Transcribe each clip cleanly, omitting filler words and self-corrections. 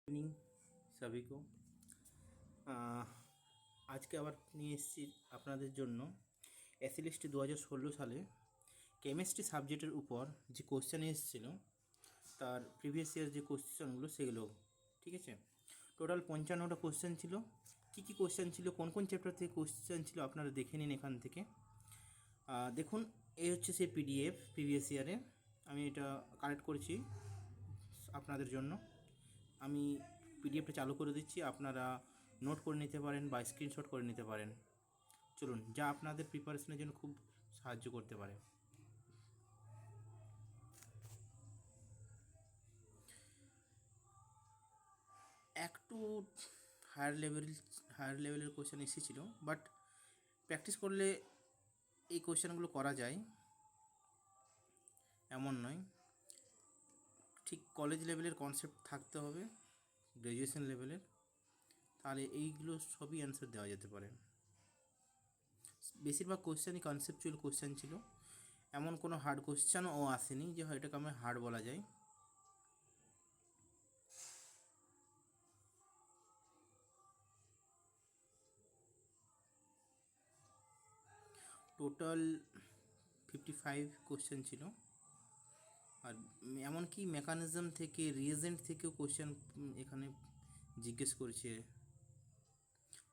Evening सभी को। আজকে আবার নিয়ে এসেছি আপনাদের জন্য এসএলএসটি 2016 সালে কেমিস্ট্রি সাবজেক্টের উপর যে কোশ্চেন এসেছিল তার প্রিভিয়াস ইয়ার যে কোশ্চেনগুলো সেগুলো। ঠিক আছে, টোটাল 55টা কোশ্চেন ছিল। কী কী কোশ্চেন ছিল, কোন কোন চ্যাপ্টার থেকে কোশ্চেন ছিল আপনারা দেখে নিন এখান থেকে। দেখুন, এই হচ্ছে সেই পিডিএফ প্রিভিয়াস ইয়ারে। আমি এটা কালেক্ট করেছি আপনাদের জন্য। আমি পিডিএফটা চালু করে দিচ্ছি, আপনারা নোট করে নিতে পারেন বা স্ক্রিনশট করে নিতে পারেন। চলুন, যা আপনাদের প্রিপারেশনের জন্য খুব সাহায্য করতে পারে। একটু হায়ার লেভেলের কোশ্চেন এসেছিল, বাট প্র্যাকটিস করলে এই কোশ্চেনগুলো করা যায়, এমন নয়। ঠিক কলেজ লেভেলের কনসেপ্ট থাকতে হবে, গ্র্যাজুয়েশন লেভেলের, তাহলে এইগুলো সবই অ্যান্সার দেওয়া যেতে পারে। বেশিরভাগ কোশ্চেনই কনসেপচুয়াল কোশ্চেন ছিল, এমন কোনো হার্ড কোশ্চেনও আসেনি যে হয় এটাকে আমি হার্ড বলা যায়। টোটাল 55 কোশ্চেন ছিল, আর এমনকি মেকানিজম থেকে রিয়েজেন্ট থেকেও কোশ্চেন এখানে জিজ্ঞেস করছে।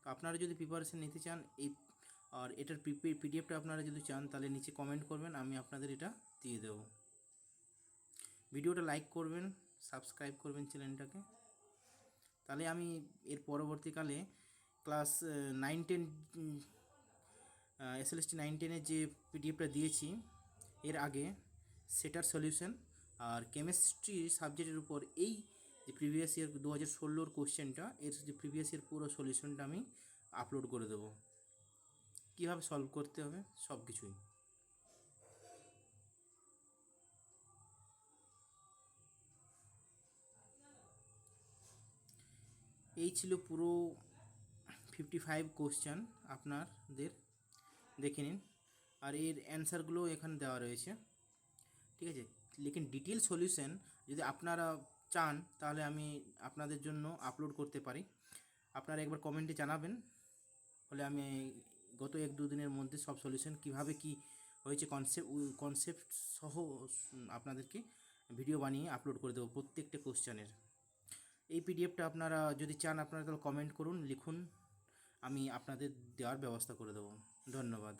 তো আপনারা যদি প্রিপারেশন নিতে চান আর এটার পিডিএফটা আপনারা যদি চান তাহলে নিচে কমেন্ট করবেন, আমি আপনাদের এটা দিয়ে দেবো। ভিডিওটা লাইক করবেন, সাবস্ক্রাইব করবেন চ্যানেলটাকে, তাহলে আমি এর পরবর্তীকালে ক্লাস 9-10 এসএলএসটি 9-10-এর যে পিডিএফটা দিয়েছি এর আগে, সেটার সলিউশন আর কেমিস্ট্রি সাবজেক্টের উপর এই যে প্রিভিয়াস ইয়ার 2016-র কোশ্চেনটা, এর যে প্রিভিয়াস ইয়ার পুরো সলিউশনটা আমি আপলোড করে দেবো, কীভাবে সলভ করতে হবে সব কিছুই। এই ছিল পুরো 55 কোশ্চেন, আপনাদের দেখে নিন। আর এর অ্যান্সারগুলো এখানে দেওয়া রয়েছে, ঠিক আছে। লেকিন ডিটেল সলিউশন যদি আপনারা চান তাহলে আমি আপনাদের জন্য আপলোড করতে পারি। আপনারা একবার কমেন্টে জানাবেন, ফলে আমি গত 1-2 দিনের মধ্যে সব সলিউশন কীভাবে কি হয়েছে কনসেপ্ট সহ আপনাদেরকে ভিডিও বানিয়ে আপলোড করে দেবো প্রত্যেকটা কোশ্চেনের। এই পিডিএফটা আপনারা যদি চান আপনারা তাহলে কমেন্ট করুন, লিখুন, আমি আপনাদের দেওয়ার ব্যবস্থা করে দেবো। ধন্যবাদ।